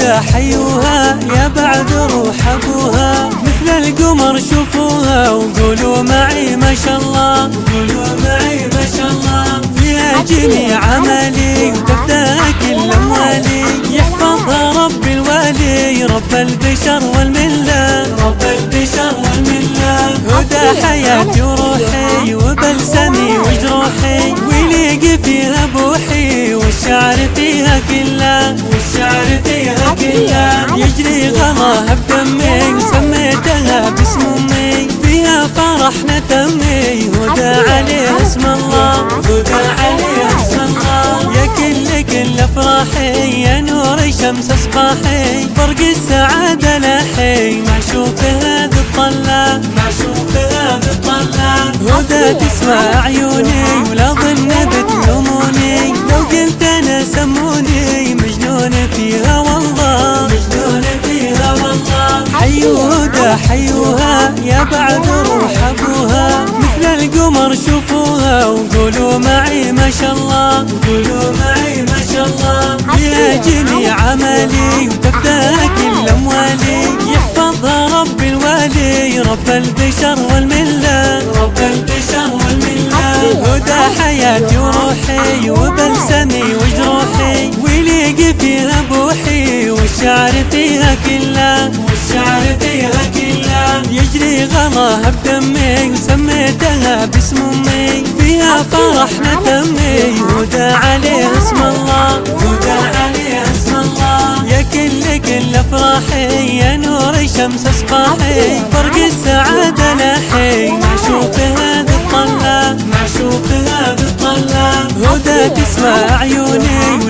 هدى حيوها يا بعد روح ابوها، مثل القمر شوفوها وقولوا معي ما شاء الله، قولوا معي ما شاء الله. فيها جميع عملي وتفتح كل اموالي، يحفظها رب الوالي رب البشر والمله، رب البشر والمله. هدى حياتي وروحي وبلسمي وجروحي، ويليق فيها بوحي والشعر فيها كله، والشعر فيها كله. يجري غلاها بدمي وسميتها باسم امي، فيها فرحنا تمي هدى عليها اسم الله، هدى عليها اسم الله. يا كل افراحي يا نور شمس اصباحي، برق السعاده لاحي ما اشوفها بالطله، ما اشوفها بالطله. هدى تسوى عيوني ولا ظن بتلوموني، لو قلت انا سموني مجنون فيها والله، مجنون فيها والله. حيوا هدى حيوها يا بعد روح ابوها، مثل القمر شوفوها وقولوا معي ما شاء الله، قولوا معي ما شاء الله. فيها جميع عملي وتفتح كل اموالي، يحفظها رب الوالي رب البشر والمله، رب البشر والمله. هدى حياتي وروحي وبلسمي وجروحي، ويليق فيها بوحي والشعر فيها كله، والشعر فيها كله. يجري غلاها بدمي وسميتها باسم امي، فيها فرحنا تمي هدى عليها اسم الله، هدى عليها اسم الله. يا كل افراحي يا نور شمس اصباحي، برق السعاده لاحي ما اشوفها بالطله، ما اشوفها بالطله. هدى تسوى عيوني